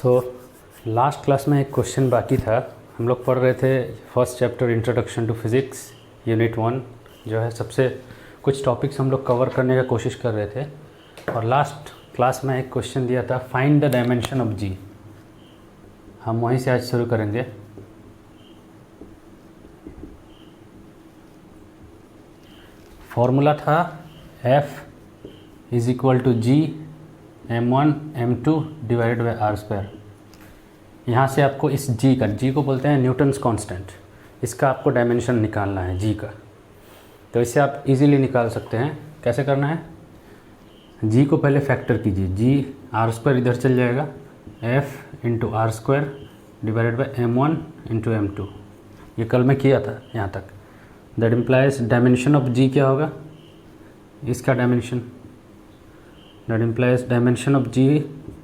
So last class में एक question बाकी था। हम लोग पढ़ रहे थे first chapter introduction to physics unit 1 जो है। सबसे कुछ टॉपिक्स हम लोग कवर करने का कोशिश कर रहे थे और लास्ट क्लास में एक क्वेश्चन दिया था find the dimension of G. हम वहीं से आज शुरू करेंगे। फॉर्मूला था F is equal to G m1 m2 divided by R square. यहाँ से आपको इस जी को बोलते हैं न्यूटन्स कांस्टेंट, इसका आपको डायमेंशन निकालना है जी का। तो इससे आप इजीली निकाल सकते हैं। कैसे करना है, जी को पहले फैक्टर कीजिए, जी आर स्क्वायर इधर चल जाएगा, f into R square divided by m1 into m2। ये कल मैं किया था यहाँ तक। That implies dimension of G क्या होगा, इसका डायमेंशन। That implies dimension of G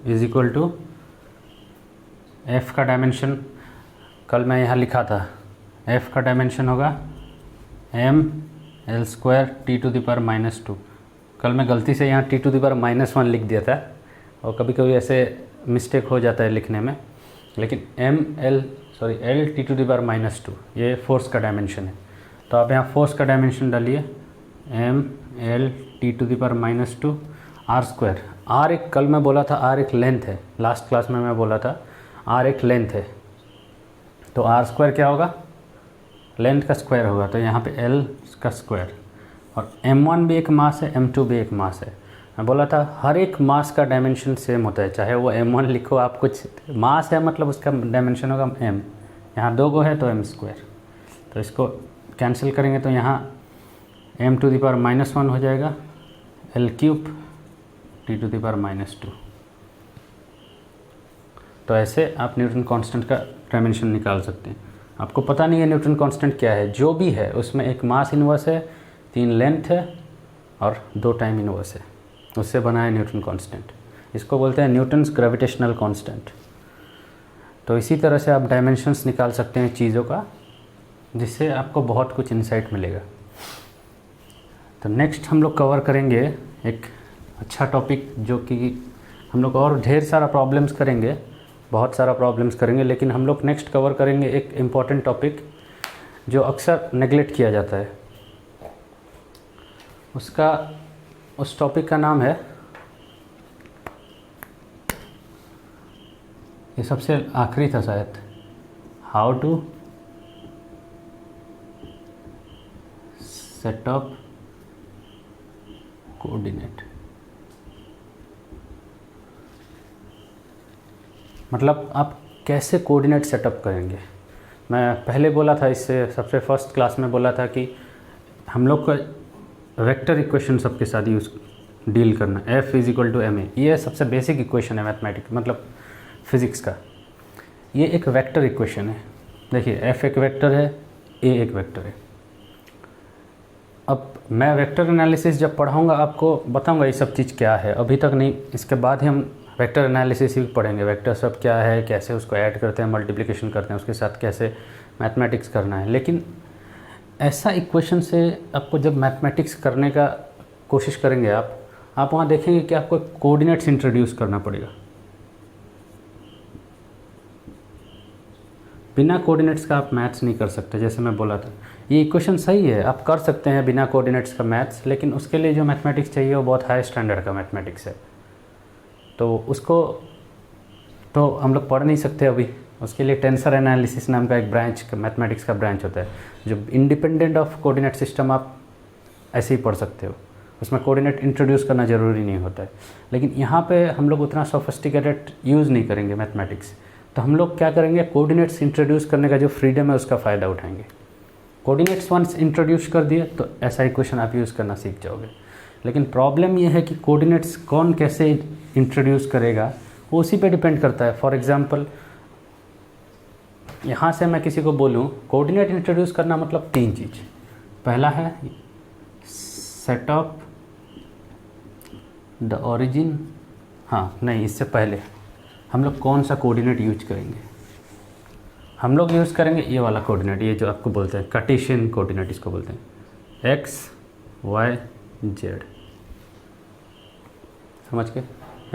is equal to f का डायमेंशन, कल मैं यहाँ लिखा था, f का डायमेंशन होगा m l square T to the power -2। कल मैं गलती से यहाँ टी टू द पावर -1 लिख दिया था और कभी कभी ऐसे मिस्टेक हो जाता है लिखने में, लेकिन l T to the power -2 ये फोर्स का डायमेंशन है। तो आप यहाँ फोर्स का डायमेंशन डालिए m l T to the power -2 R square. R एक, कल मैं बोला था आर एक लेंथ है, लास्ट क्लास में मैं बोला था आर एक लेंथ है, तो आर स्क्वायर क्या होगा, लेंथ का स्क्वायर होगा। तो यहाँ पे एल का स्क्वायर, और m1 भी एक मास है, m2 भी एक मास है। मैं बोला था हर एक मास का डायमेंशन सेम होता है, चाहे वो m1 लिखो आप, कुछ मास है मतलब उसका डायमेंशन होगा m। यहाँ 2 गो है तो m स्क्वायर, तो इसको कैंसिल करेंगे तो यहाँ m टू द पावर -1 हो जाएगा, l cube T to the power -2। तो ऐसे आप न्यूटन कांस्टेंट का डायमेंशन निकाल सकते हैं। आपको पता नहीं है न्यूटन कांस्टेंट क्या है, जो भी है उसमें एक मास इन्वर्स है, 3 लेंथ है और 2 टाइम इन्वर्स है, उससे बना है न्यूटन कांस्टेंट। इसको बोलते हैं न्यूटन्स ग्रेविटेशनल कांस्टेंट। तो इसी तरह से आप डायमेंशंस निकाल सकते हैं चीज़ों का, जिससे आपको बहुत कुछ इंसाइट मिलेगा। तो नेक्स्ट हम लोग कवर करेंगे एक अच्छा टॉपिक, जो कि हम लोग और ढेर सारा प्रॉब्लम्स करेंगे, बहुत सारा प्रॉब्लम्स करेंगे, लेकिन हम लोग नेक्स्ट कवर करेंगे एक इम्पॉर्टेंट टॉपिक जो अक्सर नेगलेक्ट किया जाता है। उस टॉपिक का नाम है, ये सबसे आखिरी था शायद, how to set up coordinate. मतलब आप कैसे कोऑर्डिनेट सेटअप करेंगे। मैं पहले बोला था, इससे सबसे फर्स्ट क्लास में बोला था कि हम लोग का वेक्टर इक्वेशन सबके साथ यूज़ डील करना, F is equal to ma। ये सबसे बेसिक इक्वेशन है मैथमेटिक्स, मतलब फिज़िक्स का। ये एक वेक्टर इक्वेशन है। देखिए F एक वेक्टर है, A एक वेक्टर है। अब मैं वेक्टर एनालिसिस जब पढ़ाऊँगा आपको बताऊँगा ये सब चीज़ क्या है, अभी तक नहीं। इसके बाद ही हम वेक्टर एनालिसिस ही पढ़ेंगे, वेक्टर सब क्या है, कैसे उसको ऐड करते हैं, मल्टीप्लिकेशन करते हैं, उसके साथ कैसे मैथमेटिक्स करना है। लेकिन ऐसा इक्वेशन से आपको जब मैथमेटिक्स करने का कोशिश करेंगे आप वहाँ देखेंगे कि आपको कोऑर्डिनेट्स इंट्रोड्यूस करना पड़ेगा। बिना कोऑर्डिनेट्स का आप मैथ्स नहीं कर सकते। जैसे मैं बोला था, ये इक्वेशन सही है, आप कर सकते हैं बिना कोऑर्डिनेट्स का मैथ्स, लेकिन उसके लिए जो मैथमेटिक्स चाहिए वो बहुत हाई स्टैंडर्ड का मैथमेटिक्स है। तो उसको तो हम लोग पढ़ नहीं सकते अभी। उसके लिए टेंसर एनालिसिस नाम का एक ब्रांच मैथमेटिक्स का ब्रांच होता है, जो इंडिपेंडेंट ऑफ कोऑर्डिनेट सिस्टम आप ऐसे ही पढ़ सकते हो। उसमें कोऑर्डिनेट इंट्रोड्यूस करना ज़रूरी नहीं होता है। लेकिन यहाँ पे हम लोग उतना सोफिस्टिकेटेड यूज़ नहीं करेंगे मैथमेटिक्स। तो हम लोग क्या करेंगे, कोऑर्डिनेट्स इंट्रोड्यूस करने का जो फ्रीडम है उसका फ़ायदा उठाएंगे। कोऑर्डिनेट्स वंस इंट्रोड्यूस कर दिए तो ऐसा इक्वेशन आप यूज़ करना सीख जाओगे। लेकिन प्रॉब्लम ये है कि कोऑर्डिनेट्स कौन कैसे इंट्रोड्यूस करेगा वो उसी पे डिपेंड करता है। फॉर एग्जांपल, यहाँ से मैं किसी को बोलूँ कोऑर्डिनेट इंट्रोड्यूस करना, मतलब 3 चीज़। पहला है सेट अप द ओरिजिन, हाँ नहीं, इससे पहले हम लोग कौन सा कोऑर्डिनेट यूज करेंगे। हम लोग यूज़ करेंगे ये वाला कोऑर्डिनेट, ये जो आपको बोलते हैं कार्टेशियन कोऑर्डिनेट, इसको बोलते हैं x y z। समझ के,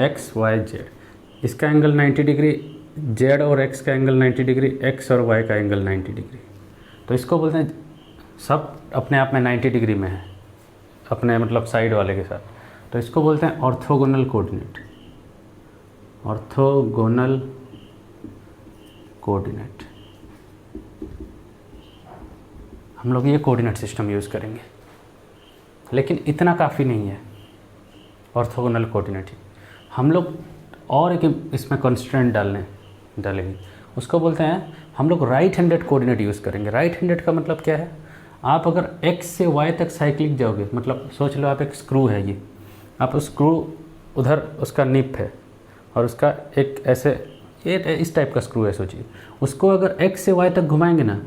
x y z, इसका एंगल 90 डिग्री जेड और एक्स का एंगल 90 डिग्री, एक्स और वाई का एंगल 90 डिग्री। तो इसको बोलते हैं सब अपने आप में 90 डिग्री में है, अपने मतलब साइड वाले के साथ। तो इसको बोलते हैं ऑर्थोगोनल कोऑर्डिनेट, ऑर्थोगोनल कोऑर्डिनेट। हम लोग ये कोऑर्डिनेट सिस्टम यूज़ करेंगे, लेकिन इतना काफ़ी नहीं है ऑर्थोगोनल कोऑर्डिनेट ही। हम लोग और एक इसमें कंस्ट्रेंट डालेंगे, उसको बोलते हैं हम लोग राइट हैंडेड कोऑर्डिनेट यूज़ करेंगे। राइट हैंडेड का मतलब क्या है, आप अगर x से y तक साइक्लिक जाओगे, मतलब सोच लो आप एक स्क्रू है ये, आप उस स्क्रू उधर उसका निप है और उसका एक ऐसे ये इस टाइप का स्क्रू है सोचिए, उसको अगर x से y तक घुमाएंगे ना,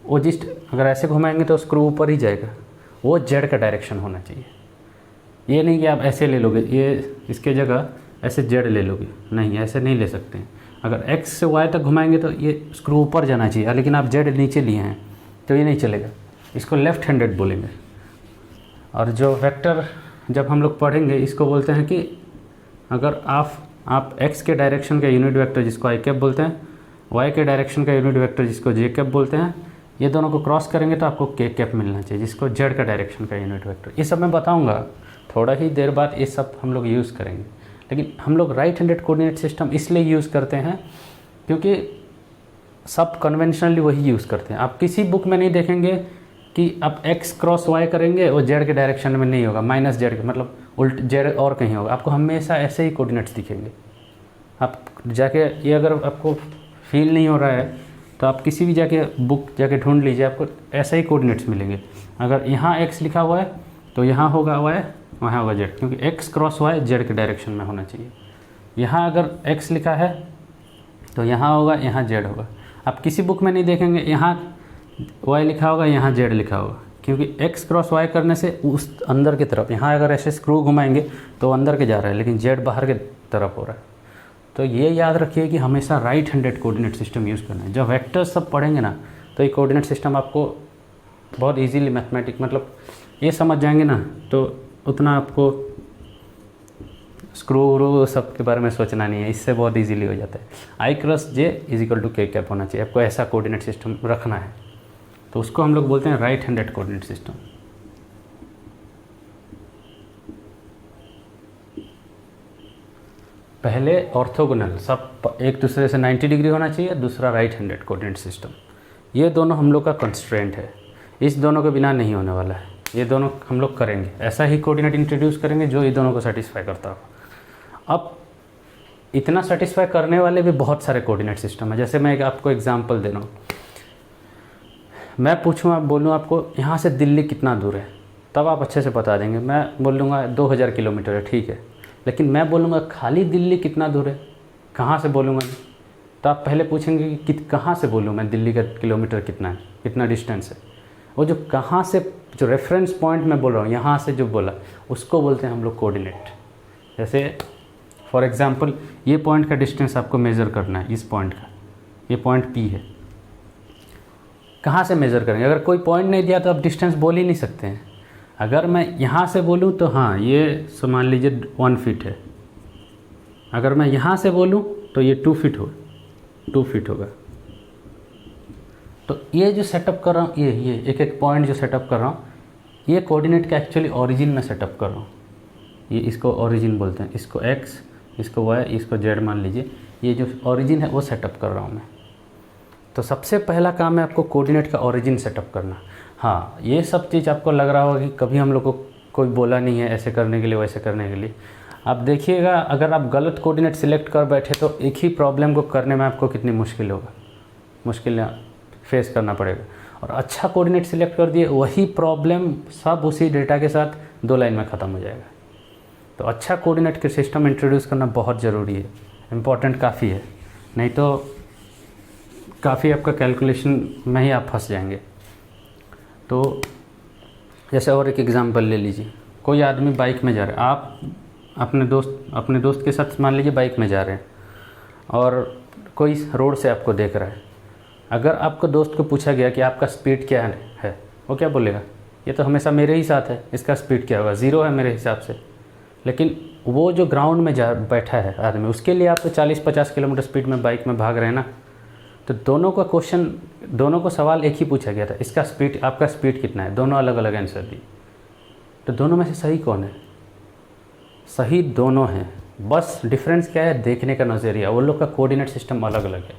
वो जिस अगर ऐसे घुमाएंगे तो स्क्रू ऊपर ही जाएगा, वो जेड का डायरेक्शन होना चाहिए। ये नहीं कि आप ऐसे ले लोगे, ये इसके जगह ऐसे जेड ले लोगे, नहीं ऐसे नहीं ले सकते हैं। अगर x से y तक घुमाएंगे तो ये स्क्रू ऊपर जाना चाहिए, लेकिन आप जेड नीचे लिए हैं तो ये नहीं चलेगा, इसको लेफ़्ट हैंडेड बोलेंगे। और जो वेक्टर जब हम लोग पढ़ेंगे इसको बोलते हैं कि अगर आप x के डायरेक्शन का यूनिट वेक्टर जिसको आई कैप बोलते हैं, y के डायरेक्शन का यूनिट वेक्टर जिसको जे कैप बोलते हैं, ये दोनों को क्रॉस करेंगे तो आपको के कैप मिलना चाहिए जिसको z का डायरेक्शन का यूनिट वेक्टर। ये सब मैं बताऊँगा थोड़ा ही देर बाद, ये सब हम लोग यूज़ करेंगे। लेकिन हम लोग राइट हैंडेड कोऑर्डिनेट सिस्टम इसलिए यूज़ करते हैं क्योंकि सब कन्वेंशनली वही यूज़ करते हैं। आप किसी बुक में नहीं देखेंगे कि आप x क्रॉस y करेंगे वो z के डायरेक्शन में नहीं होगा, माइनस जेड के मतलब उल्ट z और कहीं होगा, आपको हमेशा ऐसे ही कोऑर्डिनेट्स दिखेंगे। आप जाके ये अगर आपको फील नहीं हो रहा है तो आप किसी भी जाके बुक जाके ढूंढ लीजिए, आपको ऐसे ही कोऑर्डिनेट्स मिलेंगे। अगर यहाँ x लिखा हुआ है तो यहाँ होगा y, वहाँ होगा z, क्योंकि x क्रॉस y z के डायरेक्शन में होना चाहिए। यहाँ अगर x लिखा है तो यहाँ होगा, यहाँ z होगा। आप किसी बुक में नहीं देखेंगे यहाँ y लिखा होगा, यहाँ z लिखा होगा, क्योंकि x क्रॉस y करने से उस अंदर की तरफ, यहाँ अगर ऐसे स्क्रू घुमाएंगे तो अंदर के जा रहा है, लेकिन z बाहर के तरफ हो रहा है। तो ये याद रखिए कि हमेशा right handed coordinate system use करना है। जब वेक्टर्स सब पढ़ेंगे ना तो ये कोऑर्डिनेट सिस्टम आपको बहुत इजीली मैथमेटिक मतलब ये समझ जाएंगे ना, तो उतना आपको स्क्रू व्रू सब के बारे में सोचना नहीं है, इससे बहुत इजीली हो जाता है। I cross j is equal to k cap होना चाहिए, आपको ऐसा कोऑर्डिनेट सिस्टम रखना है, तो उसको हम लोग बोलते हैं राइट हैंडेड कोऑर्डिनेट सिस्टम। पहले ऑर्थोगोनल सब एक दूसरे से 90 डिग्री होना चाहिए, दूसरा राइट हैंडेड कोऑर्डिनेट सिस्टम। ये दोनों हम लोग का कंस्ट्रेंट है, इस दोनों के बिना नहीं होने वाला है। ये दोनों हम लोग करेंगे, ऐसा ही कोऑर्डिनेट इंट्रोड्यूस करेंगे जो ये दोनों को सेटिस्फाई करता हो। अब इतना सेटिस्फाई करने वाले भी बहुत सारे कोऑर्डिनेट सिस्टम है। जैसे मैं एक आपको एग्जांपल दे रहा हूँ, मैं पूछूँ आप बोलूँ आपको यहाँ से दिल्ली कितना दूर है, तब आप अच्छे से बता देंगे। मैं बोलूँगा 2000 किलोमीटर है, ठीक है, लेकिन मैं बोलूँगा खाली दिल्ली कितना दूर है, कहाँ से बोलूँगा, तो आप पहले पूछेंगे कि कहाँ से बोलूँ मैं, दिल्ली का किलोमीटर कितना है, कितना डिस्टेंस है। वो जो कहाँ से, जो रेफरेंस पॉइंट मैं बोल रहा हूँ, यहाँ से जो बोला, उसको बोलते हैं हम लोग कोऑर्डिनेट। जैसे फॉर एग्जांपल ये पॉइंट का डिस्टेंस आपको मेज़र करना है, इस पॉइंट का, ये पॉइंट P है, कहाँ से मेज़र करेंगे। अगर कोई पॉइंट नहीं दिया तो आप डिस्टेंस बोल ही नहीं सकते हैं। अगर मैं यहाँ से बोलूँ तो हाँ ये मान लीजिए 1 फीट है, अगर मैं यहाँ से बोलूँ तो ये 2 फीट होगा, 2 फीट होगा। तो ये जो सेटअप कर रहा हूँ, ये एक एक पॉइंट जो सेटअप कर रहा हूँ, ये कोऑर्डिनेट का एक्चुअली ओरिजिन में सेटअप कर रहा हूँ। ये इसको ओरिजिन बोलते हैं, इसको x, इसको y, इसको z मान लीजिए। ये जो ओरिजिन है वो सेटअप कर रहा हूँ मैं। तो सबसे पहला काम है आपको कोऑर्डिनेट का ओरिजिन सेटअप करना। हाँ, ये सब चीज़ आपको लग रहा होगा कि कभी हम लोग को कोई बोला नहीं है ऐसे करने के लिए वैसे करने के लिए। आप देखिएगा, अगर आप गलत कोऑर्डिनेट सिलेक्ट कर बैठे तो एक ही प्रॉब्लम को करने में आपको कितनी मुश्किल फेस करना पड़ेगा। और अच्छा कोऑर्डिनेट सिलेक्ट कर दिए, वही प्रॉब्लम सब उसी डेटा के साथ 2 लाइन में ख़त्म हो जाएगा। तो अच्छा कोऑर्डिनेट के सिस्टम इंट्रोड्यूस करना बहुत ज़रूरी है, इम्पॉर्टेंट काफ़ी है, नहीं तो काफ़ी आपका कैलकुलेशन में ही आप फंस जाएंगे। तो जैसे और एक एग्जांपल ले लीजिए, कोई आदमी बाइक में जा रहा है, आप अपने दोस्त के साथ मान लीजिए बाइक में जा रहे हैं और कोई रोड से आपको देख रहा है। अगर आपको दोस्त को पूछा गया कि आपका स्पीड क्या है, वो क्या बोलेगा, ये तो हमेशा मेरे ही साथ है, इसका स्पीड क्या होगा, 0 है मेरे हिसाब से। लेकिन वो जो ग्राउंड में जा बैठा है आदमी, उसके लिए आप तो 40-50 किलोमीटर स्पीड में बाइक में भाग रहे हैं ना। तो दोनों का क्वेश्चन, दोनों को सवाल एक ही पूछा गया था, इसका स्पीड, आपका स्पीड कितना है, दोनों अलग अलग आंसर दिए। तो दोनों में से सही कौन है? सही दोनों हैं, बस डिफरेंस क्या है, देखने का नज़रिया। वो लोग का कोऑर्डिनेट सिस्टम अलग अलग है।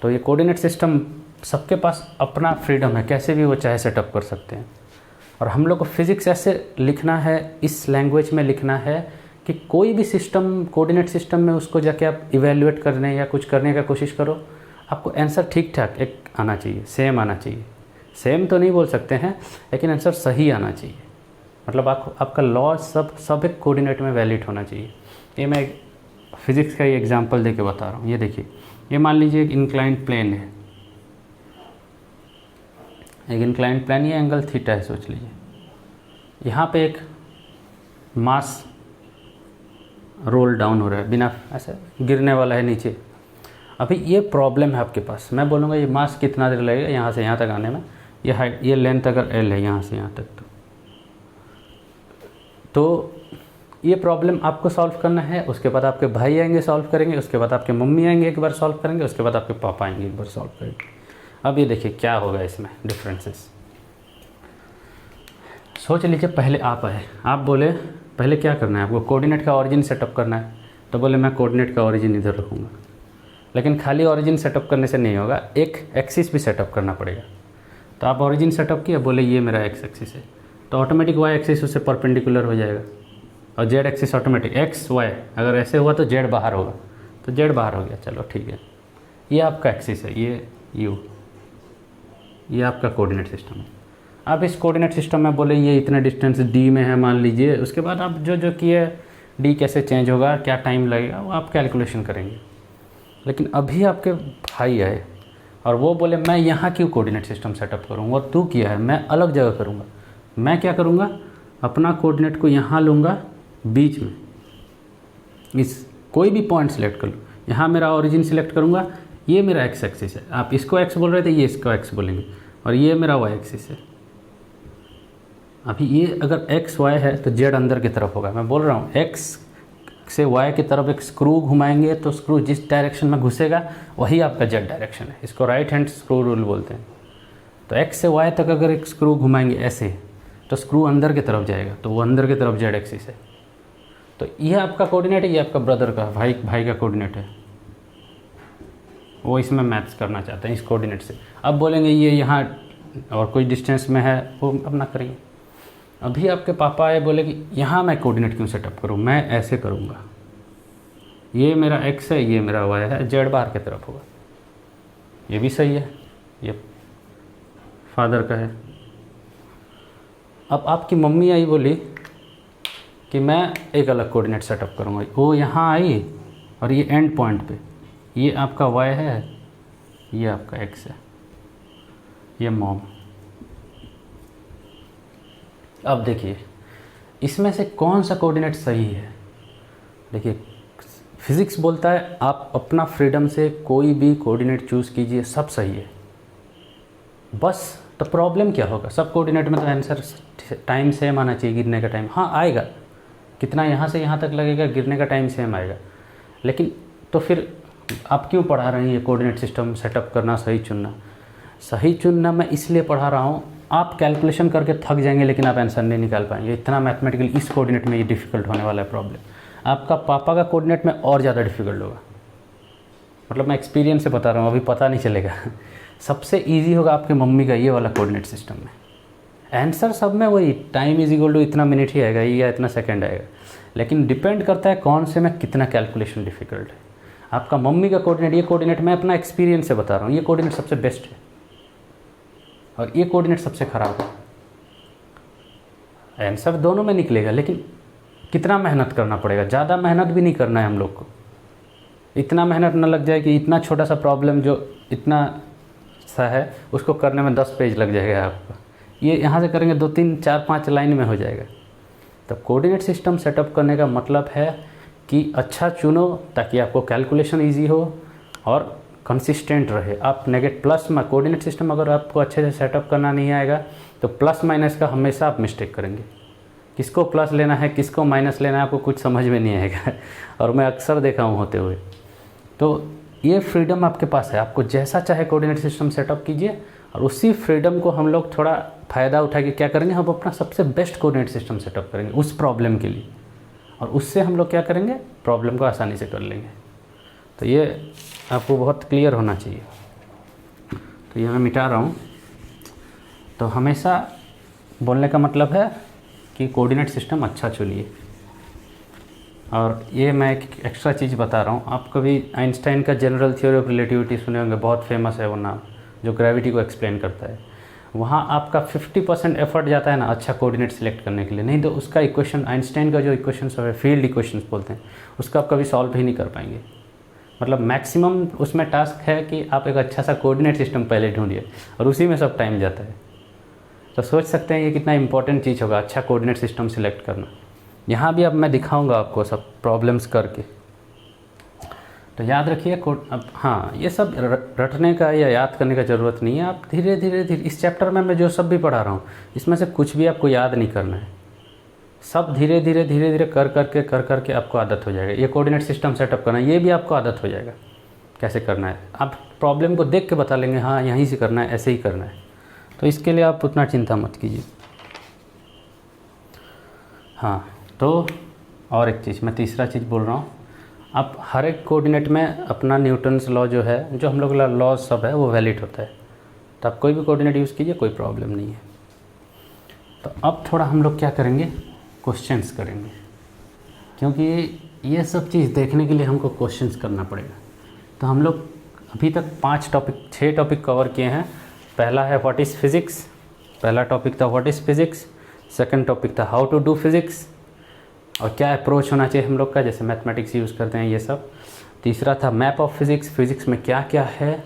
तो ये कोऑर्डिनेट सिस्टम सबके पास अपना फ्रीडम है, कैसे भी वो चाहे सेटअप कर सकते हैं। और हम लोग को फिज़िक्स ऐसे लिखना है, इस लैंग्वेज में लिखना है कि कोई भी सिस्टम, कोऑर्डिनेट सिस्टम में उसको जाके आप इवेल्युएट करने या कुछ करने का कोशिश करो, आपको आंसर ठीक ठाक एक आना चाहिए, सेम आना चाहिए। सेम तो नहीं बोल सकते हैं, लेकिन आंसर सही आना चाहिए। मतलब आपका लॉ सब एक कोऑर्डिनेट में वैलिड होना चाहिए। ये मैं फिज़िक्स का ही एग्जांपल देके बता रहा हूँ। ये देखिए, ये मान लीजिए एक इंक्लाइंड प्लेन है, एक इंक्लाइंड प्लेन, ये एंगल थीटा है सोच लीजिए। यहाँ पे एक मास रोल डाउन हो रहा है, बिना ऐसे गिरने वाला है नीचे। अभी ये प्रॉब्लम है आपके पास, मैं बोलूँगा ये मास कितना देर लगेगा यहाँ से यहाँ तक आने में, ये हाइट, ये लेंथ अगर एल है यहाँ से यहाँ तक, तो ये प्रॉब्लम आपको सॉल्व करना है। उसके बाद आपके भाई आएंगे सॉल्व करेंगे, उसके बाद आपके मम्मी आएंगे एक बार सॉल्व करेंगे, उसके बाद आपके पापा आएंगे एक बार सॉल्व करेंगे। अब ये देखिए क्या होगा इसमें डिफरेंसेस। सोच लीजिए पहले आप आए, आप बोले पहले क्या करना है आपको, कोऑर्डिनेट का ऑरिजिन सेटअप करना है। तो बोले मैं कोऑर्डिनेट का ऑरिजिन इधर रखूँगा, लेकिन खाली ऑरिजिन सेटअप करने से नहीं होगा, एक एक्सिस भी सेटअप करना पड़ेगा। तो आप ऑरिजिन सेटअप किया, बोले ये मेरा एक्स एक्सिस है, तो ऑटोमेटिक वाई एक्सिस उससे परपेंडिकुलर हो जाएगा, और Z axis automatic, X Y अगर ऐसे हुआ तो जेड बाहर होगा, तो जेड बाहर हो गया, चलो ठीक है। ये आपका एक्सिस है, ये यू, ये आपका कोऑर्डिनेट सिस्टम है। आप इस कोऑर्डिनेट सिस्टम में बोले ये इतने डिस्टेंस डी में है मान लीजिए, उसके बाद आप जो जो किए, डी कैसे चेंज होगा, क्या टाइम लगेगा, वो आप कैलकुलेशन करेंगे। लेकिन अभी आपके भाई आए और वो बोले मैं यहाँ क्यों कोऑर्डिनेट सिस्टम सेटअप करूँगा, और तू किया है मैं अलग जगह करूँगा। मैं क्या करूँगा, अपना कोऑर्डिनेट को यहाँ लूँगा बीच में, इस कोई भी पॉइंट सेलेक्ट कर लो, यहाँ मेरा ओरिजिन सेलेक्ट करूँगा, ये मेरा एक्स एक्सिस है, आप इसको एक्स बोल रहे थे, ये इसको एक्स बोलेंगे, और ये मेरा वाई एक्सिस है। अभी ये अगर एक्स वाई है तो जेड अंदर की तरफ होगा। मैं बोल रहा हूँ एक्स से वाई की तरफ एक स्क्रू घुमाएंगे तो स्क्रू जिस डायरेक्शन में घुसेगा वही आपका जेड डायरेक्शन है। इसको राइट हैंड स्क्रू रूल बोलते हैं। तो एक्स से वाई तक अगर एक स्क्रू घुमाएंगे ऐसे, तो स्क्रू अंदर की तरफ जाएगा, तो वो अंदर की तरफ जेड एक्सिस है। तो ये आपका कोऑर्डिनेट है, ये आपका ब्रदर का, भाई का कोऑर्डिनेट है। वो इसमें मैथ्स करना चाहते हैं इस कोऑर्डिनेट से। अब बोलेंगे ये यहाँ और कोई डिस्टेंस में है, वो अपना करेंगे। अभी आपके पापा आए, बोले कि यहाँ मैं कोऑर्डिनेट क्यों सेटअप करूँ, मैं ऐसे करूँगा, ये मेरा एक्स है, ये मेरा वाई है, जेड बाहर की तरफ होगा। ये भी सही है, ये फादर का है। अब आपकी मम्मी आई, बोली कि मैं एक अलग कोऑर्डिनेट सेटअप करूँगा। वो यहाँ आई और ये एंड पॉइंट पे, ये आपका वाई है, ये आपका एक्स है, ये मॉम। अब देखिए इसमें से कौन सा कोऑर्डिनेट सही है। देखिए फिज़िक्स बोलता है आप अपना फ्रीडम से कोई भी कोऑर्डिनेट चूज़ कीजिए, सब सही है। बस तो प्रॉब्लम क्या होगा, सब कोऑर्डिनेट में तो आंसर टाइम सेम आना चाहिए, गिरने का टाइम हाँ आएगा, कितना यहाँ से यहाँ तक लगेगा, गिरने का टाइम सेम आएगा। लेकिन तो फिर आप क्यों पढ़ा रहे हैं ये कोऑर्डिनेट सिस्टम सेटअप करना, सही चुनना? सही चुनना मैं इसलिए पढ़ा रहा हूँ, आप कैलकुलेशन करके थक जाएंगे लेकिन आप आंसर नहीं निकाल पाएंगे। इतना मैथमेटिकल इस कोऑर्डिनेट में ये डिफ़िकल्ट होने वाला है प्रॉब्लम। आपका पापा का कोऑर्डिनेट में और ज़्यादा डिफ़िकल्ट होगा, मतलब मैं एक्सपीरियंस से बता रहा हूँ, अभी पता नहीं चलेगा। सबसे ईजी होगा आपके मम्मी का ये वाला कोऑर्डिनेट सिस्टम में। आंसर सब में वही टाइम इज इक्वल टू इतना मिनट ही आएगा या इतना सेकेंड आएगा, लेकिन डिपेंड करता है कौन से में कितना कैलकुलेशन डिफ़िकल्ट है। आपका मम्मी का कोऑर्डिनेट, ये कोऑर्डिनेट मैं अपना एक्सपीरियंस से बता रहा हूँ, ये कोऑर्डिनेट सबसे बेस्ट है और ये कोऑर्डिनेट सबसे ख़राब है। आंसर दोनों में निकलेगा, लेकिन कितना मेहनत करना पड़ेगा। ज़्यादा मेहनत भी नहीं करना है हम लोग को, इतना मेहनत न लग जाए कि इतना छोटा सा प्रॉब्लम जो इतना सा है उसको करने में 10 पेज लग जाएगा आपका। ये यहाँ से करेंगे 2 3 4 5 लाइन में हो जाएगा। तो कोऑर्डिनेट सिस्टम सेटअप करने का मतलब है कि अच्छा चुनो ताकि आपको कैलकुलेशन ईजी हो और कंसिस्टेंट रहे। आप नेगेटिव प्लस में कोऑर्डिनेट सिस्टम अगर आपको अच्छे से सेटअप करना नहीं आएगा तो प्लस माइनस का हमेशा आप मिस्टेक करेंगे, किसको प्लस लेना है किसको माइनस लेना है आपको कुछ समझ में नहीं आएगा और मैं अक्सर देखा हूँ होते हुए। तो ये फ्रीडम आपके पास है, आपको जैसा चाहे कोऑर्डिनेट सिस्टम सेटअप कीजिए और उसी फ्रीडम को हम लोग थोड़ा फ़ायदा उठा के क्या करेंगे, हम अपना सबसे बेस्ट कोऑर्डिनेट सिस्टम सेटअप करेंगे उस प्रॉब्लम के लिए, और उससे हम लोग क्या करेंगे, प्रॉब्लम को आसानी से कर लेंगे। तो ये आपको बहुत क्लियर होना चाहिए। तो ये मैं मिटा रहा हूँ। तो हमेशा बोलने का मतलब है कि कोऑर्डिनेट सिस्टम अच्छा चुनिए। और ये मैं एक एक्स्ट्रा चीज़ बता रहा हूँ, आप कभी आइंस्टाइन का जनरल थ्योरी ऑफ रिलेटिविटी सुने होंगे, बहुत फेमस है वो नाम, जो ग्रेविटी को एक्सप्लेन करता है। वहाँ आपका 50% एफर्ट जाता है ना अच्छा कोऑर्डिनेट सिलेक्ट करने के लिए, नहीं तो उसका इक्वेशन, आइंस्टाइन का जो इक्वेशन है फील्ड इक्वेशंस बोलते हैं, उसका आप कभी सॉल्व ही नहीं कर पाएंगे। मतलब मैक्सिमम उसमें टास्क है कि आप एक अच्छा सा कोऑर्डिनेट सिस्टम पहले ढूंढिए और उसी में सब टाइम जाता है। तो सोच सकते हैं ये कितना इंपॉर्टेंट चीज़ होगा, अच्छा कोऑर्डिनेट सिस्टम सिलेक्ट करना। यहाँ भी अब मैं दिखाऊंगा आपको सब प्रॉब्लम्स करके। तो याद रखिए अब हाँ, ये सब रटने का या याद करने का ज़रूरत नहीं है। आप धीरे धीरे इस चैप्टर में मैं जो सब भी पढ़ा रहा हूँ इसमें से कुछ भी आपको याद नहीं करना है, सब धीरे धीरे कर करके आपको आदत हो जाएगा। ये कोऑर्डिनेट सिस्टम सेटअप करना, ये भी आपको आदत हो जाएगा कैसे करना है। आप प्रॉब्लम को देख के बता लेंगे, हाँ यहीं से करना है, ऐसे ही करना है। तो इसके लिए आप उतना चिंता मत कीजिए। हाँ, तो और एक चीज़, मैं तीसरा चीज़ बोल रहा हूँ, आप हर एक कोऑर्डिनेट में अपना न्यूटन्स लॉ जो है, जो हम लोग लॉ सब है, वो वैलिड होता है। तो आप कोई भी कोऑर्डिनेट यूज़ कीजिए, कोई प्रॉब्लम नहीं है। तो अब थोड़ा हम लोग क्या करेंगे, क्वेश्चंस करेंगे, क्योंकि ये सब चीज़ देखने के लिए हमको क्वेश्चंस करना पड़ेगा। तो हम लोग अभी तक 6 टॉपिक कवर किए हैं। पहला है व्हाट इज़ फिज़िक्स, पहला टॉपिक था what is physics. Second topic था हाउ टू डू फिज़िक्स, और क्या अप्रोच होना चाहिए हम लोग का, जैसे मैथमेटिक्स यूज़ करते हैं ये सब। तीसरा था मैप ऑफ फिज़िक्स, फिज़िक्स में क्या क्या है,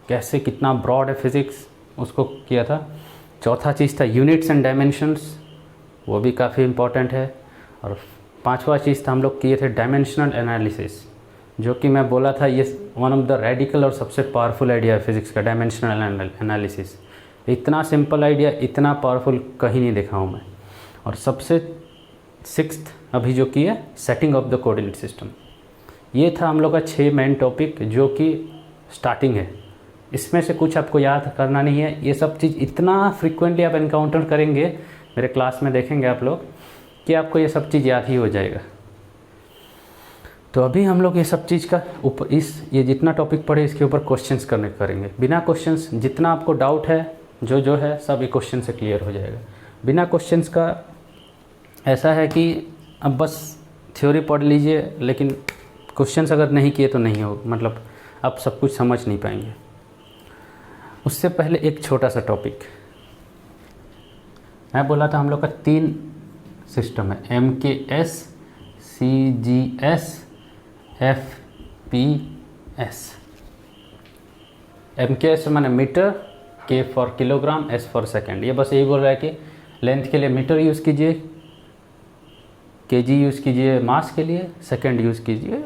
कैसे कितना ब्रॉड है फिज़िक्स, उसको किया था। चौथा चीज़ था यूनिट्स एंड डायमेंशंस, वो भी काफ़ी इम्पॉर्टेंट है। और पांचवा चीज़ था हम लोग किए थे डायमेंशनल एनालिसिस, जो कि मैं बोला था ये वन ऑफ द रेडिकल और सबसे पावरफुल आइडिया है फिज़िक्स का, डायमेंशनल एनालिसिस। इतना सिंपल आइडिया, इतना पावरफुल कहीं नहीं देखा हूँ मैं। और सबसे 6th अभी जो की है setting of the coordinate system, ये था हम लोग का 6 मेन टॉपिक, जो कि स्टार्टिंग है। इसमें से कुछ आपको याद करना नहीं है, ये सब चीज़ इतना फ्रिक्वेंटली आप एनकाउंटर करेंगे, मेरे क्लास में देखेंगे आप लोग, कि आपको ये सब चीज़ याद ही हो जाएगा। तो अभी हम लोग ये सब चीज़ का ऊपर ये जितना टॉपिक पढ़े इसके ऊपर क्वेश्चंस करेंगे। बिना क्वेश्चंस, जितना आपको डाउट है जो है सब ये क्वेश्चन से क्लियर हो जाएगा। बिना क्वेश्चंस का ऐसा है कि अब बस थ्योरी पढ़ लीजिए, लेकिन क्वेश्चंस अगर नहीं किए तो नहीं हो, मतलब आप सब कुछ समझ नहीं पाएंगे। उससे पहले एक छोटा सा टॉपिक, मैं बोला था हम लोग का 3 सिस्टम है, MKS, CGS, FPS। MKS माने metre, K for kilogram, S for second. ये बस यही बोल रहा है कि लेंथ के लिए मीटर यूज़ कीजिए, kg यूज़ कीजिए मास के लिए, सेकेंड यूज़ कीजिए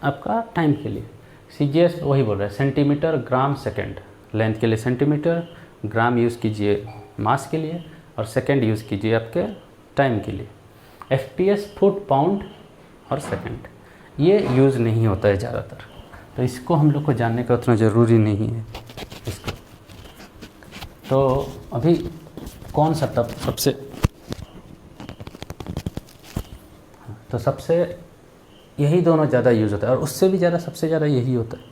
आपका टाइम के लिए। CGS वही बोल रहा है सेंटीमीटर, ग्राम, सेकेंड। लेंथ के लिए सेंटीमीटर, ग्राम यूज़ कीजिए मास के लिए, और सेकेंड यूज़ कीजिए आपके टाइम के लिए। FPS फुट, पाउंड और सेकेंड, ये यूज़ नहीं होता है ज़्यादातर, तो इसको हम लोग को जानने का उतना ज़रूरी नहीं है इसको। तो अभी कौन सा तब सबसे यही दोनों ज़्यादा यूज़ होता है, और उससे भी ज़्यादा सबसे ज़्यादा यही होता है,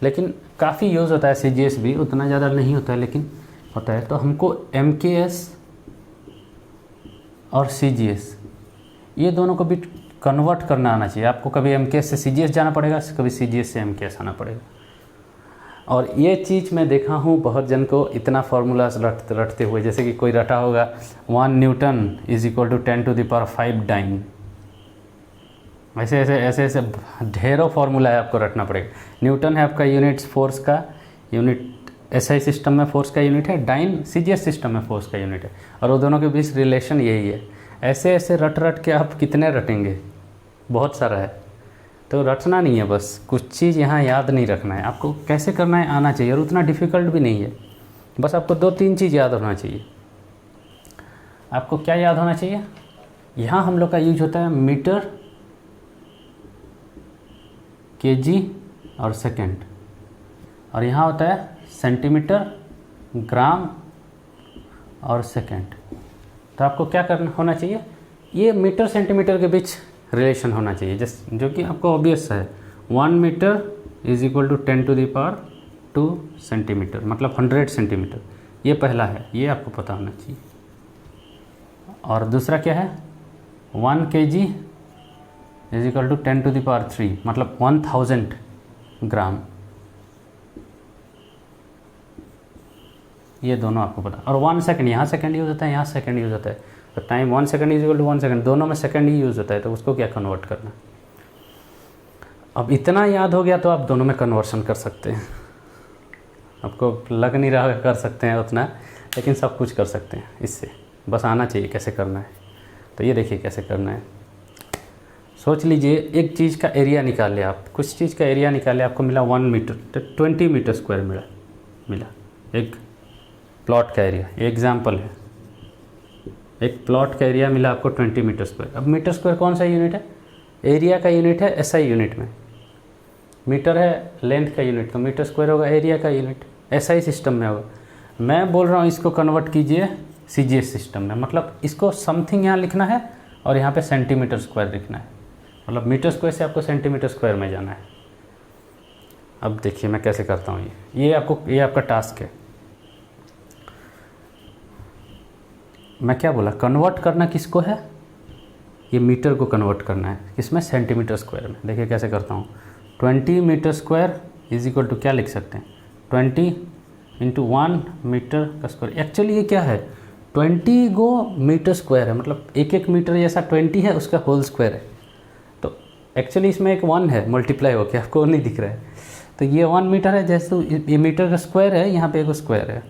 लेकिन काफ़ी यूज़ होता है। CGS भी उतना ज़्यादा नहीं होता है, लेकिन होता है। तो हमको MKS और CGS ये दोनों को भी कन्वर्ट करना आना चाहिए। आपको कभी MKS से CGS जाना पड़ेगा, कभी CGS से MKS आना पड़ेगा। और ये चीज़ मैं देखा हूँ बहुत जन को इतना फार्मूलाज रटते हुए, जैसे कि कोई रटा होगा 1 newton is equal to 10⁵ dyne. ऐसे ढेरों फार्मूला है, आपको रटना पड़ेगा। न्यूटन है आपका यूनिट्स फोर्स का यूनिट, SI सिस्टम में फोर्स का यूनिट है, डाइन CGS सिस्टम में फोर्स का यूनिट है, और वो दोनों के बीच रिलेशन यही है। ऐसे रट के आप कितने रटेंगे, बहुत सारा है। तो रटना नहीं है, बस कुछ चीज़ यहाँ याद नहीं रखना है, आपको कैसे करना है आना चाहिए, और उतना डिफ़िकल्ट भी नहीं है। बस आपको 2-3 चीज़ याद होना चाहिए। आपको क्या याद होना चाहिए, यहाँ हम लोग का यूज होता है मीटर, केजी और सेकंड, और यहाँ होता है सेंटीमीटर, ग्राम और सेकंड। तो आपको क्या करना होना चाहिए, ये मीटर सेंटीमीटर के बीच रिलेशन होना चाहिए, जो कि आपको ऑब्वियस है। 1 metre is equal to 10⁻² centimetre, मतलब 100 सेंटीमीटर। ये पहला है, ये आपको पता होना चाहिए। और दूसरा क्या है, 1 kg इज इक्वल टू 10⁻3, मतलब 1000 ग्राम। ये दोनों आपको पता। और 1 सेकंड, यहाँ सेकंड यूज़ होता है, यहाँ सेकंड यूज़ होता है। तो time 1 second is equal to 1 second, दोनों में सेकंड ही यूज़ होता है, तो उसको क्या कन्वर्ट करना। अब इतना याद हो गया तो आप दोनों में कन्वर्सन कर सकते हैं। आपको लग नहीं रहा कर सकते हैं उतना, लेकिन सब कुछ कर सकते हैं इससे, बस आना चाहिए कैसे करना है। तो ये देखिए कैसे करना है। सोच लीजिए एक चीज़ का एरिया निकाले आप, कुछ चीज़ का एरिया निकाले, आपको मिला 1 मीटर, तो 20 मीटर स्क्वायर मिला एक प्लॉट का एरिया। ये एग्जाम्पल है, एक प्लॉट का एरिया मिला आपको 20 मीटर स्क्वायर। अब मीटर स्क्वायर कौन सा यूनिट है, एरिया का यूनिट है SI यूनिट में। मीटर है लेंथ का यूनिट, तो मीटर स्क्वायर होगा एरिया का यूनिट, SI सिस्टम में होगा। मैं बोल रहा हूँ इसको कन्वर्ट कीजिए CGS सिस्टम में, मतलब इसको समथिंग यहाँ लिखना है और यहाँ पे सेंटीमीटर स्क्वायर लिखना है, मतलब मीटर स्क्वायर से आपको सेंटीमीटर स्क्वायर में जाना है। अब देखिए मैं कैसे करता हूँ, ये आपका टास्क है। मैं क्या बोला, कन्वर्ट करना किसको है, ये मीटर को कन्वर्ट करना है, किसमें, सेंटीमीटर स्क्वायर में। देखिए कैसे करता हूँ, 20 metre square is equal to क्या लिख सकते हैं, 20 इंटू 1 मीटर का स्क्वायर। एक्चुअली ये क्या है, 20 गो मीटर स्क्वायर है, मतलब एक मीटर जैसा 20 है, उसका होल स्क्वायर है। तो एक्चुअली इसमें एक 1 है मल्टीप्लाई होकर, आपको नहीं दिख रहा है। तो ये 1 मीटर है, जैसे ये मीटर का स्क्वायर है, यहाँ पे एक स्क्वायर है।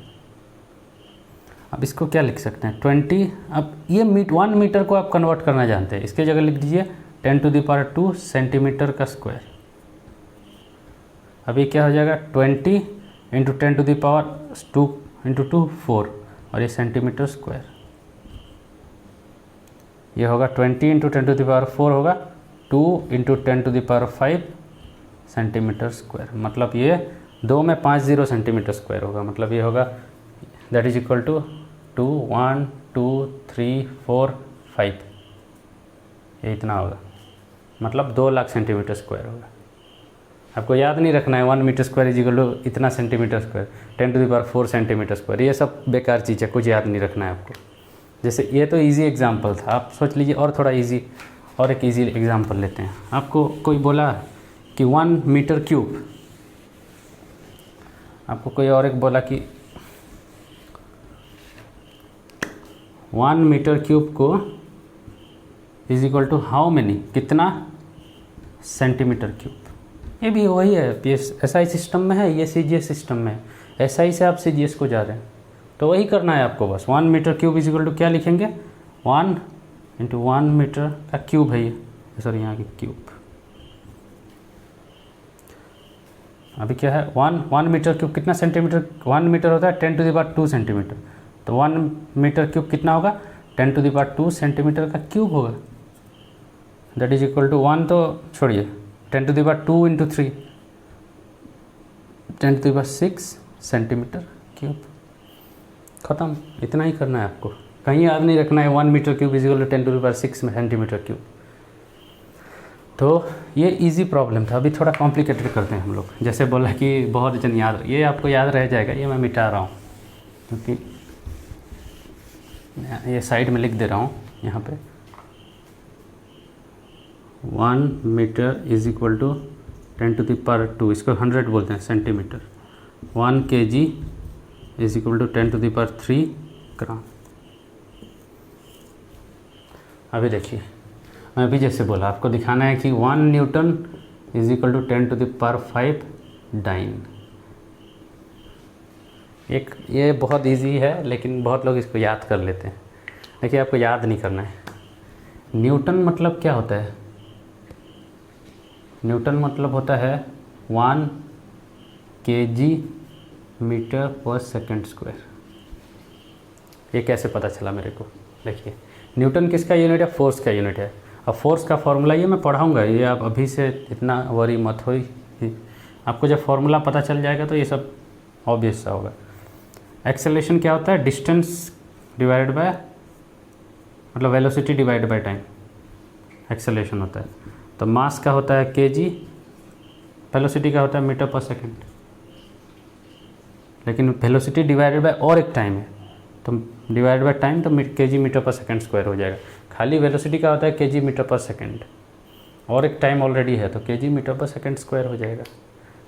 अब इसको क्या लिख सकते हैं, 20। अब ये 1 मीटर को आप कन्वर्ट करना जानते हैं, इसके जगह लिख दीजिए 10⁻² सेंटीमीटर का स्क्वायर। अब ये क्या हो जाएगा, 20 इंटू 10⁻² इंटू 2 4, और ये सेंटीमीटर स्क्वायर। ये होगा 20 इंटू 10⁻4 होगा 2 इंटू 10⁵ सेंटीमीटर स्क्वायर। मतलब ये 2 में 50 सेंटीमीटर स्क्वायर होगा, मतलब ये होगा दैट इज इक्वल टू 2 1 2 3 4 5, ये इतना होगा, मतलब 2 लाख सेंटीमीटर स्क्वायर होगा। आपको याद नहीं रखना है 1 metre square is equal to इतना सेंटीमीटर स्क्वायर, 10⁻4 सेंटीमीटर स्क्वायर, ये सब बेकार चीज़ है, कुछ याद नहीं रखना है आपको। जैसे ये तो इजी एग्जांपल था, आप सोच लीजिए और थोड़ा इजी, और एक इजी एग्जांपल लेते हैं। आपको कोई बोला कि 1 मीटर क्यूब, आपको कोई और एक बोला कि 1 मीटर क्यूब को is equal to how many, कितना सेंटीमीटर क्यूब। ये भी वही है, ये SI सिस्टम में है, ये CGS सिस्टम में है। SI से आप CGS को जा रहे हैं, तो वही करना है आपको बस। 1 metre cube is equal to क्या लिखेंगे, 1 इंटू 1 मीटर का क्यूब है ये, सॉरी यहाँ की क्यूब। अभी क्या है, 1 मीटर क्यूब कितना सेंटीमीटर, 1 मीटर होता है 10⁻² सेंटीमीटर, तो 1 मीटर क्यूब कितना होगा, 10⁻² सेंटीमीटर का क्यूब होगा। दैट इज इक्वल टू 1 तो छोड़िए, 10⁻² इंटू 3 10⁻6 सेंटीमीटर क्यूब। ख़त्म, इतना ही करना है आपको, कहीं याद नहीं रखना है 1 metre cube is equal to 10⁻6 centimetre cube. तो ये इजी प्रॉब्लम था। अभी थोड़ा कॉम्प्लिकेटेड करते हैं हम लोग। जैसे बोला कि बहुत जन याद, ये आपको याद रह जाएगा, ये मैं मिटा रहा हूँ क्योंकि ये साइड में लिख दे रहा हूँ यहाँ पे। 1 मीटर इज इक्वल टू 10⁻², इसको 100 बोलते हैं centimetre. 1 kg is equal to 10⁻³ gram. अभी देखिए, मैं अभी जैसे बोला, आपको दिखाना है कि 1 newton is equal to 10⁵ dyne. ये बहुत इजी है, लेकिन बहुत लोग इसको याद कर लेते हैं। देखिए, आपको याद नहीं करना है। न्यूटन मतलब क्या होता है, न्यूटन मतलब होता है 1 kg मीटर पर सेकंड स्क्वायर। ये कैसे पता चला मेरे को, देखिए न्यूटन किसका यूनिट है? फोर्स का यूनिट है। अब फोर्स का फॉर्मूला ये मैं पढ़ाऊँगा, ये आप अभी से इतना वरी मत हो, आपको जब फॉर्मूला पता चल जाएगा तो ये सब ऑब्वियस सा होगा। एक्सेलरेशन क्या होता है? डिस्टेंस डिवाइड बाय, मतलब velocity divide by time, acceleration होता है। तो मास का होता है केजी, वेलोसिटी का होता है मीटर पर सेकंड, लेकिन वेलोसिटी डिवाइडेड बाय और एक टाइम है, तो डिवाइड बाय टाइम तो केजी मीटर पर सेकंड स्क्वायर हो जाएगा। खाली वेलोसिटी का होता है केजी मीटर पर सेकंड, और एक टाइम ऑलरेडी है तो केजी मीटर पर सेकंड स्क्वायर हो जाएगा।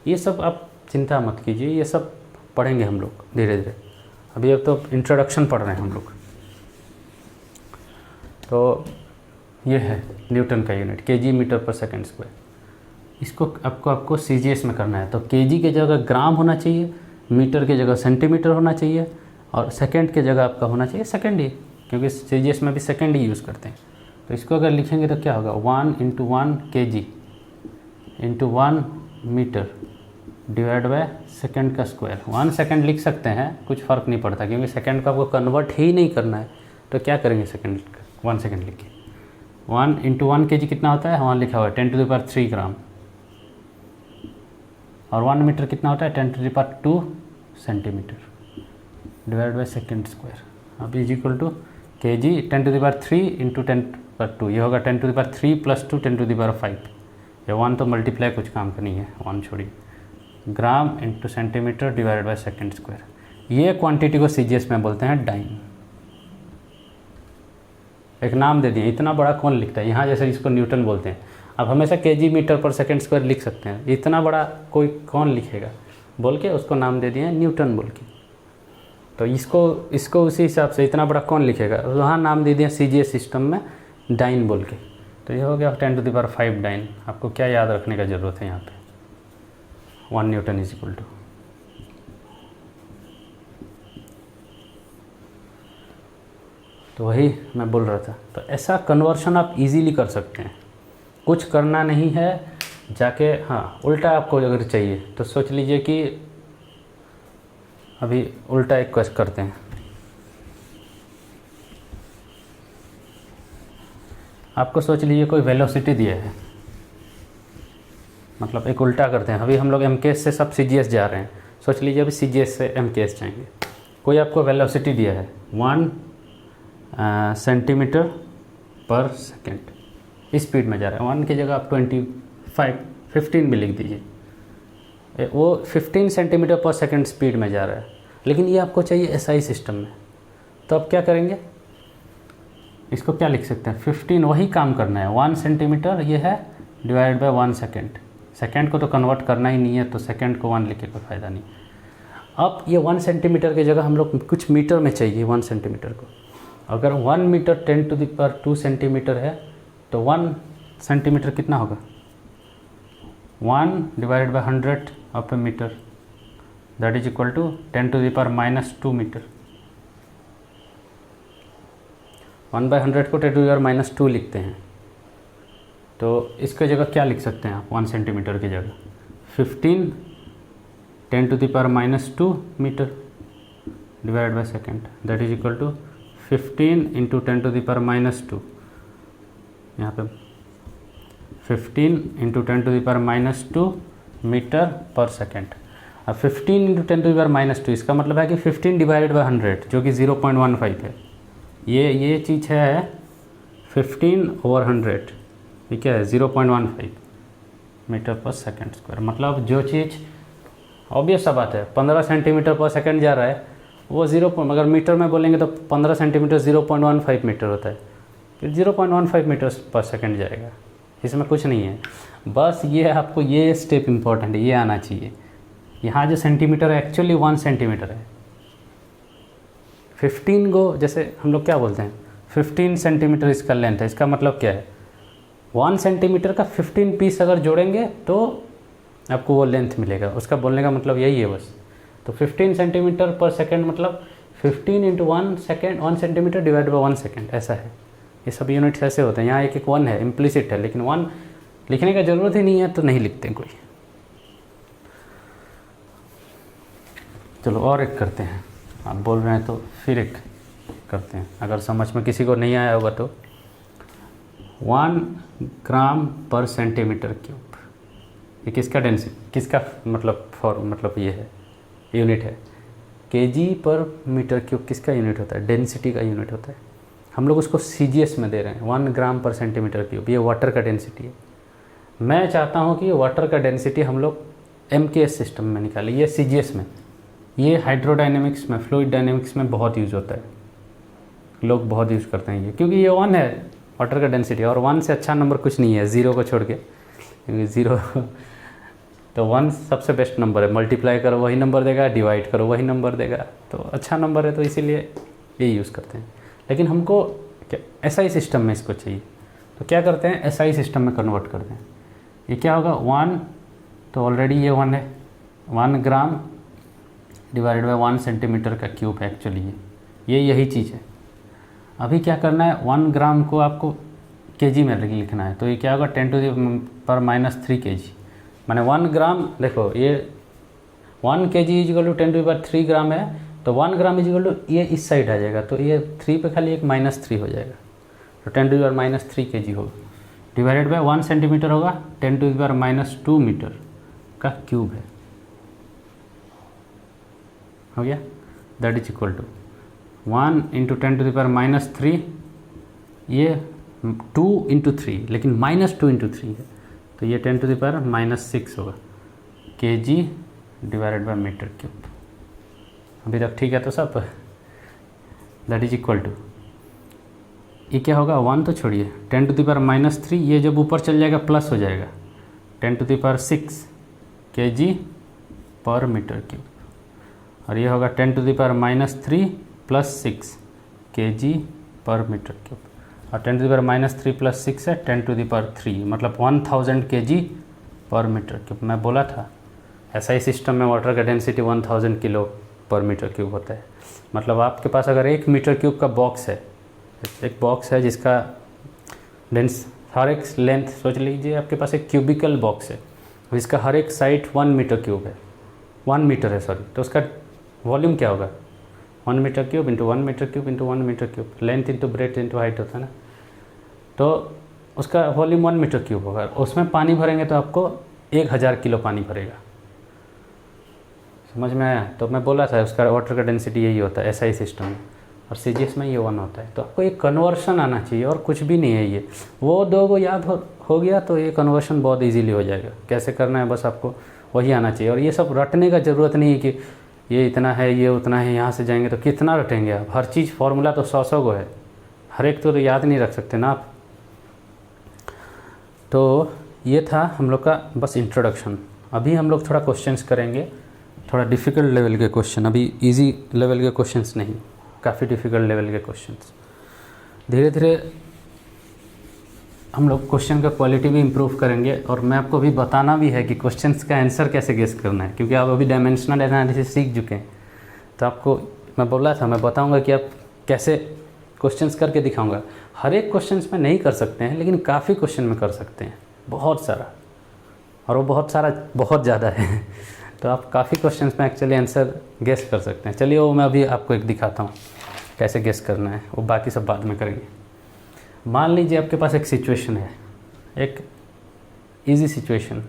ये सब आप चिंता मत कीजिए, ये सब पढ़ेंगे हम लोग धीरे धीरे। अभी अब तो इंट्रोडक्शन पढ़ रहे हैं हम लोग। तो ये है न्यूटन का यूनिट, केजी मीटर पर सेकंड स्क्वायर। इसको आपको सीजीएस में करना है, तो केजी के जगह ग्राम होना चाहिए, मीटर की जगह सेंटीमीटर होना चाहिए, और सेकंड की जगह आपका होना चाहिए सेकंड ही, क्योंकि सीजीएस में भी सेकंड ही यूज़ करते हैं। तो इसको अगर लिखेंगे तो क्या होगा? 1 × 1 kg × 1 metre divide by second का स्क्वायर। 1 सेकंड लिख सकते हैं, कुछ फ़र्क नहीं पड़ता, क्योंकि सेकंड का आपको कन्वर्ट ही नहीं करना है। तो क्या करेंगे? सेकंड 1 सेकंड लिख के 1 × 1 kg कितना होता है? वहाँ लिखा हुआ है 10⁻³ ग्राम, और 1 मीटर कितना होता है? 10⁻² centimetre divide by second square. अब इज इक्वल टू के जी 10⁻³ × 10⁻², ये होगा 10⁻³ + 2 10⁵। ये 1 तो मल्टीप्लाई कुछ काम का नहीं है, 1 छोड़िए। ग्राम × centimetre divide by second square. ये क्वांटिटी को सीजीएस में बोलते हैं डाइन। एक नाम दे दिए, इतना बड़ा कौन लिखता है? यहाँ जैसे इसको न्यूटन बोलते हैं, आप हमेशा केजी मीटर पर सेकंड स्क्वायर लिख सकते हैं, इतना बड़ा कोई कौन लिखेगा बोल के उसको नाम दे दिए न्यूटन बोल के। तो इसको उसी हिसाब से इतना बड़ा कौन लिखेगा, वहाँ नाम दे दिया सीजीएस सिस्टम में डाइन बोल के। तो ये हो गया 10⁵ डाइन। आपको क्या याद रखने का ज़रूरत है यहाँ पे? 1 न्यूटन इज इक्वल टू, तो वही मैं बोल रहा था। तो ऐसा कन्वर्शन आप इजीली कर सकते हैं, कुछ करना नहीं है जाके। हाँ, उल्टा आपको अगर चाहिए तो सोच लीजिए कि अभी उल्टा एक क्वेश्चन करते हैं। आपको सोच लीजिए कोई वेलोसिटी दिया है, मतलब एक उल्टा करते हैं। अभी हम लोग एमकेएस से सब सीजीएस जा रहे हैं, सोच लीजिए अभी सीजीएस से एमकेएस जाएंगे। कोई आपको वेलोसिटी दिया है 1 सेंटीमीटर पर सेकेंड स्पीड में जा रहा है, 1 की जगह आप 15 भी लिख दीजिए। वो 15 सेंटीमीटर पर सेकेंड स्पीड में जा रहा है, लेकिन ये आपको चाहिए एसआई सिस्टम में। तो अब क्या करेंगे? इसको क्या लिख सकते हैं? 15 वही काम करना है, 1 सेंटीमीटर ये है डिवाइड बाय 1 सेकेंड। सेकेंड को तो कन्वर्ट करना ही नहीं है, तो सेकेंड को 1 लिख के कोई फ़ायदा नहीं। अब ये 1 सेंटीमीटर की जगह हम लोग कुछ मीटर में चाहिए 1 सेंटीमीटर को। अगर 1 मीटर 10⁻² सेंटीमीटर है तो 1 सेंटीमीटर कितना होगा? 1 divide by 100 of a metre, that is equal to 10⁻² metre. 1/100 को 10⁻² लिखते हैं। तो इसके जगह क्या लिख सकते हैं आप? 1 सेंटीमीटर की जगह 15 10⁻² metre divide by second, that is equal to 15 × 10⁻²। यहाँ पे 15 × 10⁻² मीटर पर सेकेंड। अब 15 × 10⁻², इसका मतलब है कि 15 डिवाइडेड बाय 100, जो कि 0.15 है। ये चीज़ है 15/100, ये क्या है? 0.15 मीटर पर सेकेंड स्क्वायर। मतलब जो चीज़ ऑब्वियस सा बात है, 15 सेंटीमीटर पर सेकेंड जा रहा है, वो अगर मीटर में बोलेंगे तो 15 सेंटीमीटर 0.15 मीटर होता है, फिर 0.15 मीटर पर सेकेंड जाएगा। इसमें कुछ नहीं है, बस ये आपको ये स्टेप इम्पोर्टेंट है, ये आना चाहिए। यहाँ जो सेंटीमीटर है एक्चुअली 1 सेंटीमीटर है। 15 को जैसे हम लोग क्या बोलते हैं, 15 सेंटीमीटर इसका लेंथ है, इसका मतलब क्या है? 1 सेंटीमीटर का 15 पीस अगर जोड़ेंगे तो आपको वो लेंथ मिलेगा। उसका बोलने का मतलब यही है बस। तो 15 सेंटीमीटर पर सेकेंड मतलब 15 × 1 second, 1 centimetre divide by 1 second, ऐसा है। ये सब यूनिट्स ऐसे होते हैं। यहाँ एक 1 है, इम्प्लिसिट है, लेकिन 1 लिखने का ज़रूरत ही नहीं है तो नहीं लिखते कोई। चलो और एक करते हैं, आप बोल रहे हैं तो फिर एक करते हैं, अगर समझ में किसी को नहीं आया होगा तो। 1 ग्राम पर सेंटीमीटर क्यूब, ये किसका डेंसिटी, किसका मतलब ये है यूनिट है। केजी पर मीटर क्यूब किसका यूनिट होता है, डेंसिटी का यूनिट होता है। हम लोग उसको सीजीएस में दे रहे हैं, 1 ग्राम पर सेंटीमीटर क्यूब, ये वाटर का डेंसिटी है। मैं चाहता हूँ कि वाटर का डेंसिटी हम लोग एमकेएस सिस्टम में निकालें, ये सीजीएस में। ये हाइड्रोडायनेमिक्स में, फ्लूइड डायनेमिक्स में बहुत यूज़ होता है, लोग बहुत यूज़ करते हैं ये, क्योंकि ये 1 है वाटर का डेंसिटी, और 1 से अच्छा नंबर कुछ नहीं है 0 को छोड़ के, क्योंकि 0 तो 1 सबसे बेस्ट नंबर है। मल्टीप्लाई करो वही नंबर देगा, डिवाइड करो वही नंबर देगा, तो अच्छा नंबर है, तो इसीलिए ये यूज़ करते हैं। लेकिन हमको क्या एसआई सिस्टम में इसको चाहिए, तो क्या करते हैं एसआई सिस्टम में कन्वर्ट करते हैं। ये क्या होगा 1, तो ऑलरेडी ये 1 है, 1 ग्राम डिवाइडेड बाई 1 सेंटीमीटर का क्यूब है एक्चुअली ये यही चीज़ है। अभी क्या करना है, 1 ग्राम को आपको केजी में लिखना है, तो ये क्या होगा 10⁻³ केजी, माने 1 ग्राम, देखो ये 1 केजी इजिकल टू 10⁻³ ग्राम है, तो 1 ग्राम इजिकल टू ये इस साइड आ जाएगा, तो ये 3 पे खाली एक -3 हो जाएगा, तो 10⁻³ केजी होगा, डिवाइडेड बाय 1 सेंटीमीटर होगा 10⁻² मीटर का क्यूब है, हो गया। दैट इज इक्वल टू 1 × 10⁻³ ये 2 × 3, लेकिन -2 × 3 है, तो ये 10⁻⁻6 होगा KG divided by metre cube. अभी तक ठीक है तो सब। दैट इज इक्वल टू ये क्या होगा 1 तो छोड़िए 10⁻³ ये जब ऊपर चल जाएगा प्लस हो जाएगा 10⁻6 केजी पर मीटर क्यूब, और ये होगा 10⁻³ + 6 केजी पर मीटर क्यूब, और 10⁻³ + 6 है 10⁻³ मतलब 1000 केजी पर मीटर क्यूब। मैं बोला था ऐसा ही सिस्टम में वाटर का डेंसिटी 1000 किलो पर मीटर क्यूब होता है। मतलब आपके पास अगर 1 मीटर क्यूब का बॉक्स है, एक बॉक्स है जिसका लेंथ हर एक लेंथ, सोच लीजिए आपके पास एक क्यूबिकल बॉक्स है जिसका हर एक साइड 1 मीटर क्यूब है, 1 मीटर है सॉरी, तो उसका वॉल्यूम क्या होगा 1 metre cube into 1 metre cube into 1 metre cube, length into breadth into height होता है ना, तो उसका वॉल्यूम 1 मीटर क्यूब होगा। उसमें पानी भरेंगे तो आपको 1000 किलो पानी भरेगा, समझ में आया। तो मैं बोला था उसका वाटर का डेंसिटी यही होता है एसआई सिस्टम में, और सीजीएस में ये 1 होता है। तो आपको एक कन्वर्शन आना चाहिए और कुछ भी नहीं है ये, वो 2 को याद हो गया तो ये कन्वर्शन बहुत इजीली हो जाएगा। कैसे करना है बस आपको वही आना चाहिए, और ये सब रटने का ज़रूरत नहीं है कि ये इतना है ये उतना है, यहाँ से जाएंगे तो कितना रटेंगे आप, हर चीज़ फार्मूला तो 100 को है, हर एक तो याद नहीं रख सकते ना आप। तो ये था हम लोग का बस इंट्रोडक्शन। अभी हम लोग थोड़ा क्वेश्चंस करेंगे, थोड़ा डिफ़िकल्ट लेवल के क्वेश्चन, अभी इजी लेवल के क्वेश्चंस नहीं, काफ़ी डिफ़िकल्ट लेवल के क्वेश्चंस। धीरे धीरे हम लोग क्वेश्चन का क्वालिटी भी इम्प्रूव करेंगे, और मैं आपको अभी बताना भी है कि क्वेश्चंस का आंसर कैसे गेस करना है, क्योंकि आप अभी डायमेंशनल एनालिसिस सीख चुके हैं। तो आपको मैं बोला था मैं बताऊंगा कि आप कैसे क्वेश्चंस करके दिखाऊंगा। हर एक क्वेश्चंस में नहीं कर सकते हैं, लेकिन काफ़ी क्वेश्चन में कर सकते हैं, बहुत सारा, और वो बहुत सारा बहुत ज़्यादा है तो आप काफ़ी क्वेश्चंस में एक्चुअली आंसर गेस कर सकते हैं। चलिए वो मैं अभी आपको एक दिखाता हूँ कैसे गेस करना है, वो बाकी सब बाद में करेंगे। मान लीजिए आपके पास एक सिचुएशन है, एक इजी सिचुएशन,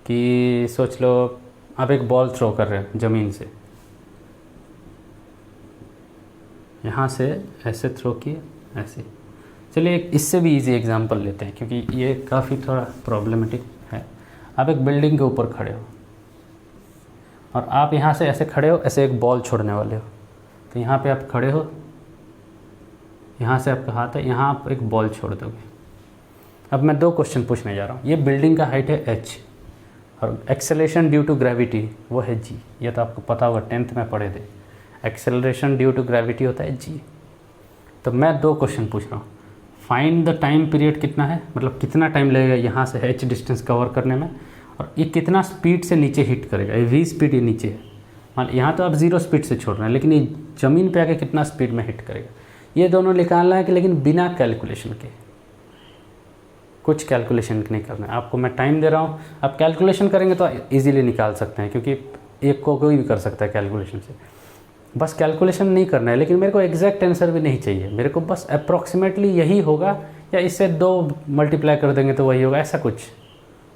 कि सोच लो आप एक बॉल थ्रो कर रहे हो ज़मीन से, यहाँ से ऐसे थ्रो किए ऐसे। चलिए एक इससे भी इजी एग्जांपल लेते हैं, क्योंकि ये काफ़ी थोड़ा प्रॉब्लमेटिक है। आप एक बिल्डिंग के ऊपर खड़े हो, और आप यहाँ से ऐसे खड़े हो, ऐसे एक बॉल छोड़ने वाले हो, तो यहाँ पे आप खड़े हो, यहाँ से आपका हाथ है, यहाँ आप एक बॉल छोड़ दोगे। अब मैं 2 क्वेश्चन पूछने जा रहा हूँ। ये बिल्डिंग का हाइट है h, और एक्सेलरेशन ड्यू टू ग्रेविटी वो है g, ये तो आपको पता होगा 10th में पढ़े थे, एक्सेलरेशन ड्यू टू ग्रेविटी होता है g। तो मैं 2 क्वेश्चन पूछ रहा हूँ। फाइंड द टाइम पीरियड कितना है, मतलब कितना टाइम लगेगा यहाँ से h डिस्टेंस कवर करने में, और ये कितना स्पीड से नीचे हिट करेगा, ये v स्पीड ये नीचे है, मान यहाँ तो आप 0 स्पीड से छोड़ रहे हैं, लेकिन ये ज़मीन पे आके कितना स्पीड में हिट करेगा, ये दोनों निकालना है कि लेकिन बिना कैलकुलेशन के, कुछ कैलकुलेशन नहीं करना है आपको। मैं टाइम दे रहा हूँ, आप कैलकुलेशन करेंगे तो इजीली निकाल सकते हैं, क्योंकि एक को कोई भी कर सकता है कैलकुलेशन से। बस कैलकुलेशन नहीं करना है, लेकिन मेरे को एग्जैक्ट आंसर भी नहीं चाहिए, मेरे को बस अप्रॉक्सीमेटली यही होगा या इससे 2 मल्टीप्लाई कर देंगे तो वही होगा, ऐसा कुछ।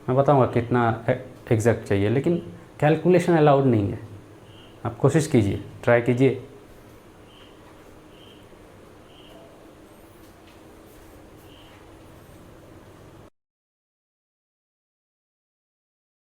मैं बताऊंगा कितना एग्जैक्ट चाहिए, लेकिन कैलकुलेशन अलाउड नहीं है। आप कोशिश कीजिए, ट्राई कीजिए।